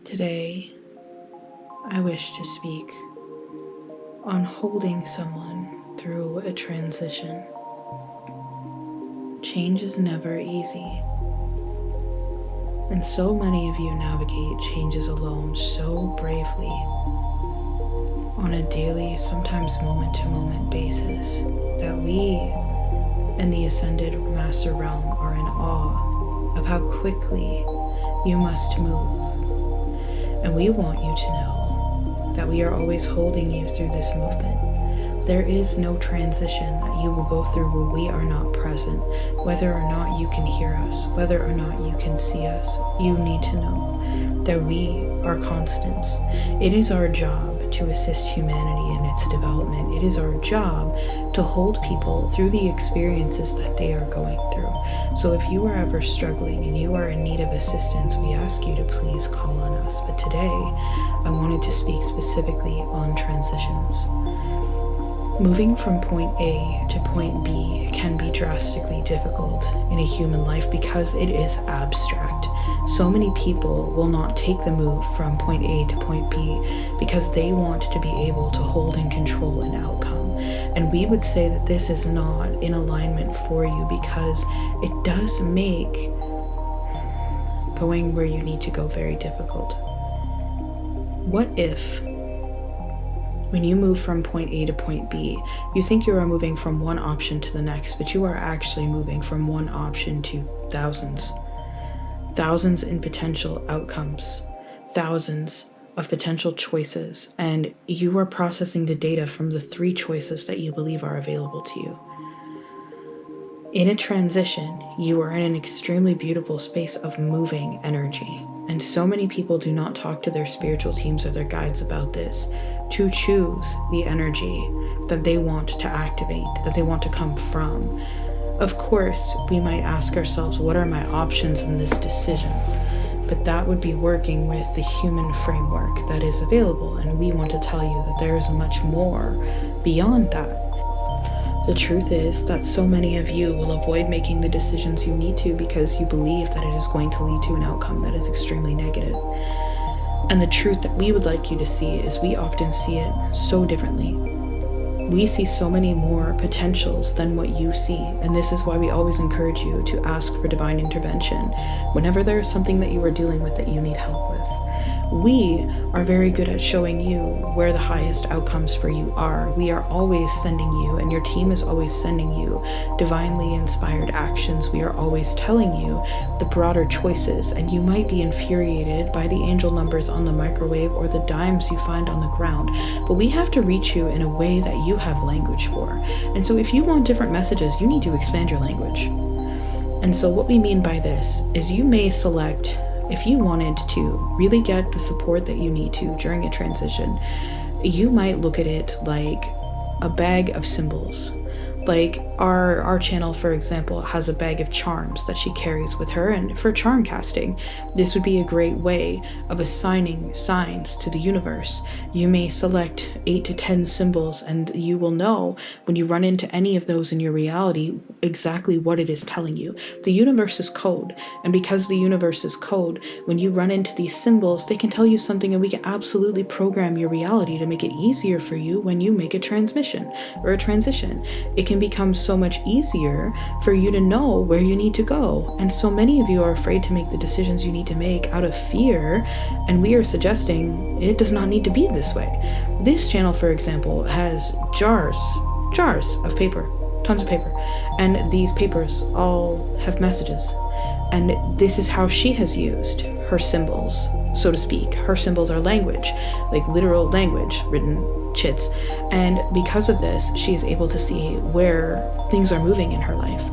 Today, I wish to speak on holding someone through a transition. Change is never easy, and so many of you navigate changes alone so bravely on a daily, sometimes moment-to-moment basis that we in the Ascended Master Realm are in awe of how quickly you must move. And we want you to know that we are always holding you through this movement. There is no transition that you will go through where we are not present. Whether or not you can hear us, whether or not you can see us, you need to know that we are constants. It is our job to assist humanity in its development. It is our job to hold people through the experiences that they are going through. So if you are ever struggling and you are in need of assistance, we ask you to please call on us. But today, I wanted to speak specifically on transitions. Moving from point A to point B can be drastically difficult in a human life because it is abstract. So many people will not take the move from point A to point B because they want to be able to hold and control an outcome. And we would say that this is not in alignment for you because it does make going where you need to go very difficult. What if, when you move from point A to point B, you think you are moving from one option to the next, but you are actually moving from one option to thousands in potential outcomes, thousands of potential choices, and you are processing the data from the 3 choices that you believe are available to you. In a transition, you are in an extremely beautiful space of moving energy, and so many people do not talk to their spiritual teams or their guides about this, to choose the energy that they want to activate, that they want to come from. Of course, we might ask ourselves, what are my options in this decision? But that would be working with the human framework that is available, and we want to tell you that there is much more beyond that. The truth is that so many of you will avoid making the decisions you need to because you believe that it is going to lead to an outcome that is extremely negative. And the truth that we would like you to see is we often see it so differently. We see so many more potentials than what you see, and this is why we always encourage you to ask for divine intervention whenever there is something that you are dealing with that you need help with. We are very good at showing you where the highest outcomes for you are. We are always sending you, and your team is always sending you, divinely inspired actions. We are always telling you the broader choices, and you might be infuriated by the angel numbers on the microwave or the dimes you find on the ground, but we have to reach you in a way that you have language for. And so if you want different messages, you need to expand your language. And so what we mean by this is you may select, if you wanted to really get the support that you need to during a transition, you might look at it like a bag of symbols. Like our channel, for example, has a bag of charms that she carries with her, and for charm casting, this would be a great way of assigning signs to the universe. You may select 8 to 10 symbols, and you will know when you run into any of those in your reality exactly what it is telling you. The universe is code, and because the universe is code, when you run into these symbols, they can tell you something, and we can absolutely program your reality to make it easier for you when you make a transmission or a transition. It can become so much easier for you to know where you need to go. And so many of you are afraid to make the decisions you need to make out of fear, and we are suggesting it does not need to be this way. This channel, for example, has jars of paper, tons of paper, and these papers all have messages. And this is how she has used her symbols, so to speak. Her symbols are language, like literal language, written chits. And because of this, she is able to see where things are moving in her life.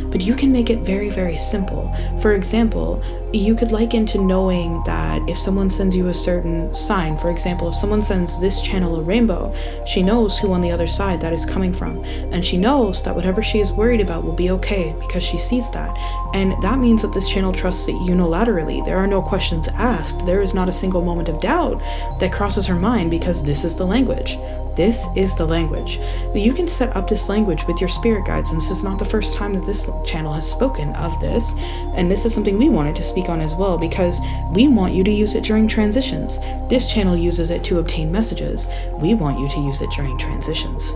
But you can make it very, very simple. For example, you could liken to knowing that if someone sends you a certain sign, for example, if someone sends this channel a rainbow, she knows who on the other side that is coming from. And she knows that whatever she is worried about will be okay because she sees that. And that means that this channel trusts it unilaterally. There are no questions asked. There is not a single moment of doubt that crosses her mind, because this is the language. This is the language. You can set up this language with your spirit guides, and this is not the first time that this channel has spoken of this, and this is something we wanted to speak on as well, because we want you to use it during transitions. This channel uses it to obtain messages. We want you to use it during transitions.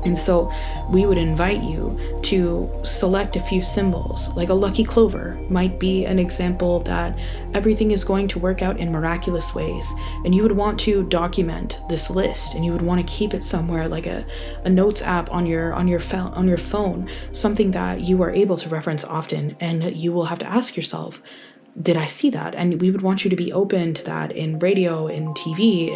And so we would invite you to select a few symbols, like a lucky clover might be an example that everything is going to work out in miraculous ways. And you would want to document this list, and you would want to keep it somewhere, like a notes app on your phone, something that you are able to reference often. And you will have to ask yourself, did I see that? And we would want you to be open to that in radio, in TV,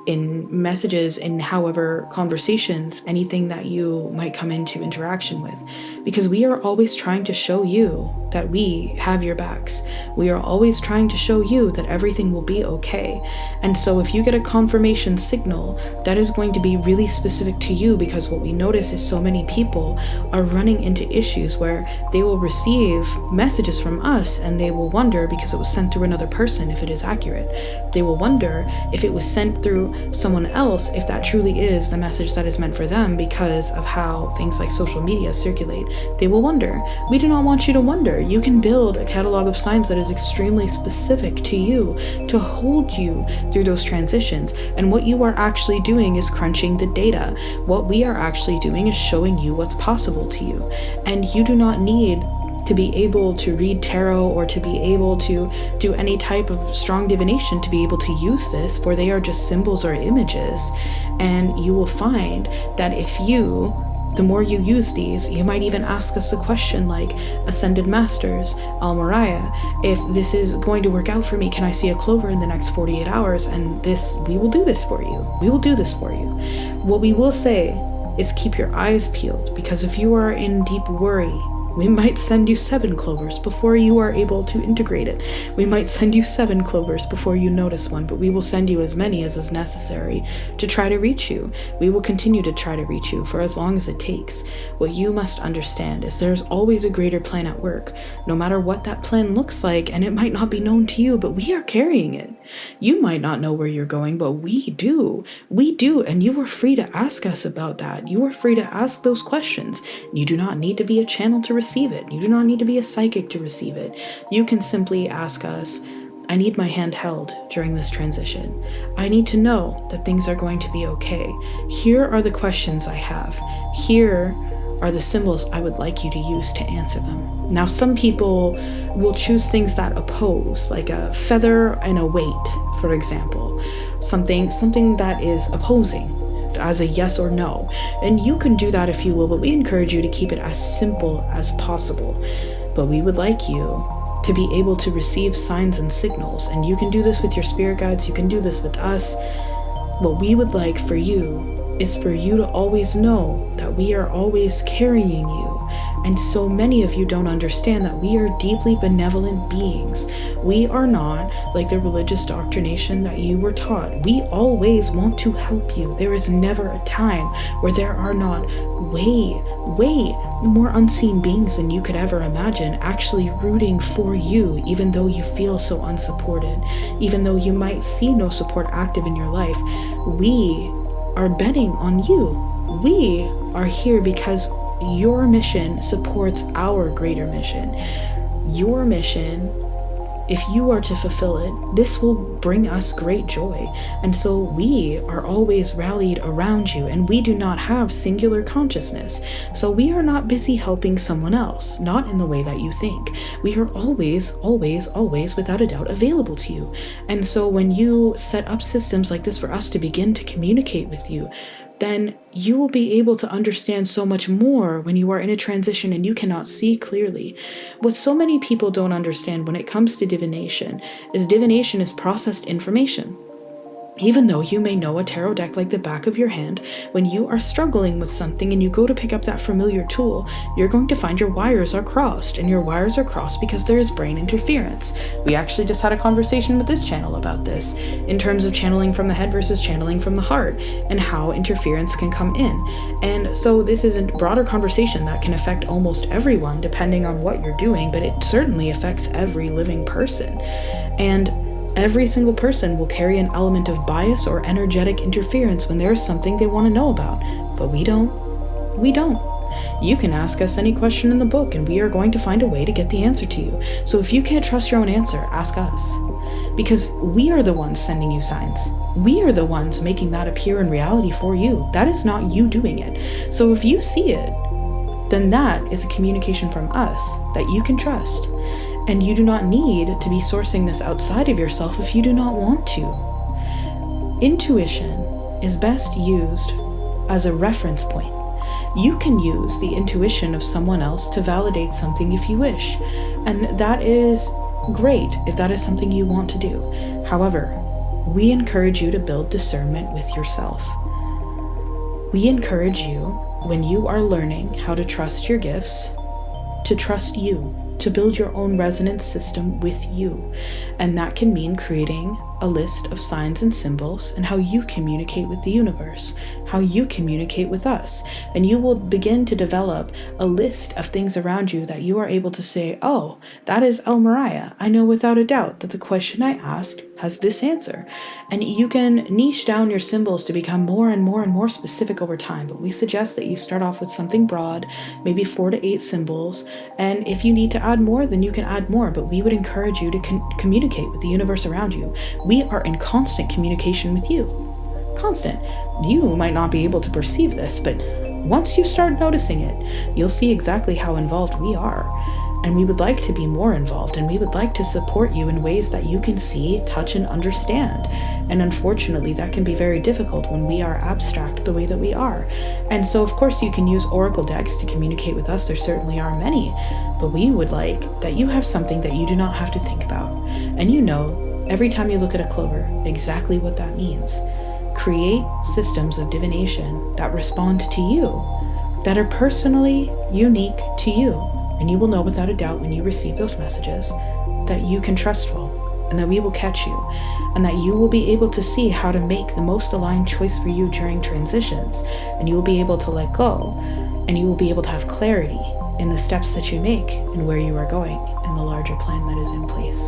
in messages, in however conversations, anything that you might come into interaction with, because we are always trying to show you that we have your backs. We are always trying to show you that everything will be okay. And so if you get a confirmation signal, that is going to be really specific to you, because what we notice is so many people are running into issues where they will receive messages from us and they will wonder, because it was sent through another person, if it is accurate. They will wonder if it was sent through someone else, if that truly is the message that is meant for them, because of how things like social media circulate. They will wonder. We do not want you to wonder. You can build a catalog of signs that is extremely specific to you, to hold you through those transitions. And what you are actually doing is crunching the data. What we are actually doing is showing you what's possible to you. And you do not need to be able to read tarot or to be able to do any type of strong divination to be able to use this, for they are just symbols or images. And you will find that the more you use these, you might even ask us a question like, Ascended Masters, Morya, if this is going to work out for me, can I see a clover in the next 48 hours? And we will do this for you. We will do this for you. What we will say is keep your eyes peeled, because if you are in deep worry, we might send you 7 clovers before you are able to integrate it. We might send you 7 clovers before you notice one, but we will send you as many as is necessary to try to reach you. We will continue to try to reach you for as long as it takes. What you must understand is there's always a greater plan at work, no matter what that plan looks like, and it might not be known to you, but we are carrying it. You might not know where you're going, but we do. We do, and you are free to ask us about that. You are free to ask those questions. You do not need to be a channel to receive it. You do not need to be a psychic to receive it. You can simply ask us, I need my hand held during this transition. I need to know that things are going to be okay. Here are the questions I have. Here are the symbols I would like you to use to answer them. Now, some people will choose things that oppose, like a feather and a weight, for example. Something that is opposing as a yes or no. And you can do that if you will, but we encourage you to keep it as simple as possible. But we would like you to be able to receive signs and signals, and you can do this with your spirit guides, you can do this with us. What we would like for you is for you to always know that we are always carrying you. And so many of you don't understand that we are deeply benevolent beings. We are not like the religious doctrination that you were taught. We always want to help you. There is never a time where there are not way more unseen beings than you could ever imagine actually rooting for you, even though you feel so unsupported, even though you might see no support active in your life. We are betting on you. We are here because your mission supports our greater mission. Your mission, if you are to fulfill it, this will bring us great joy. And so we are always rallied around you, and we do not have singular consciousness. So we are not busy helping someone else, not in the way that you think. We are always, without a doubt, available to you. And so when you set up systems like this for us to begin to communicate with you, then you will be able to understand so much more when you are in a transition and you cannot see clearly. What so many people don't understand when it comes to divination is processed information. Even though you may know a tarot deck like the back of your hand, when you are struggling with something and you go to pick up that familiar tool, you're going to find your wires are crossed, and your wires are crossed because there is brain interference. We actually just had a conversation with this channel about this, in terms of channeling from the head versus channeling from the heart, and how interference can come in. And so this is a broader conversation that can affect almost everyone, depending on what you're doing, but it certainly affects every living person. And every single person will carry an element of bias or energetic interference when there is something they want to know about, but we don't. We don't. You can ask us any question in the book and we are going to find a way to get the answer to you. So if you can't trust your own answer, ask us. Because we are the ones sending you signs. We are the ones making that appear in reality for you. That is not you doing it. So if you see it, then that is a communication from us that you can trust. And you do not need to be sourcing this outside of yourself if you do not want to. Intuition is best used as a reference point. You can use the intuition of someone else to validate something if you wish, and that is great if that is something you want to do. However, we encourage you to build discernment with yourself. We encourage you, when you are learning how to trust your gifts, to trust you, to build your own resonance system with you. And that can mean creating a list of signs and symbols and how you communicate with the universe, how you communicate with us. And you will begin to develop a list of things around you that you are able to say, oh, that is El Morya. I know without a doubt that the question I asked has this answer. And you can niche down your symbols to become more and more and more specific over time. But we suggest that you start off with something broad, maybe 4 to 8 symbols. And if you need to add more, then you can add more. But we would encourage you to communicate with the universe around you. We are in constant communication with you. Constant. You might not be able to perceive this, but once you start noticing it, you'll see exactly how involved we are. And we would like to be more involved, and we would like to support you in ways that you can see, touch, and understand. And unfortunately, that can be very difficult when we are abstract the way that we are. And so, of course, you can use oracle decks to communicate with us. There certainly are many. But we would like that you have something that you do not have to think about. And you know, every time you look at a clover, exactly what that means. Create systems of divination that respond to you, that are personally unique to you. And you will know without a doubt when you receive those messages that you can trustfall, and that we will catch you, and that you will be able to see how to make the most aligned choice for you during transitions, and you will be able to let go, and you will be able to have clarity in the steps that you make and where you are going in the larger plan that is in place.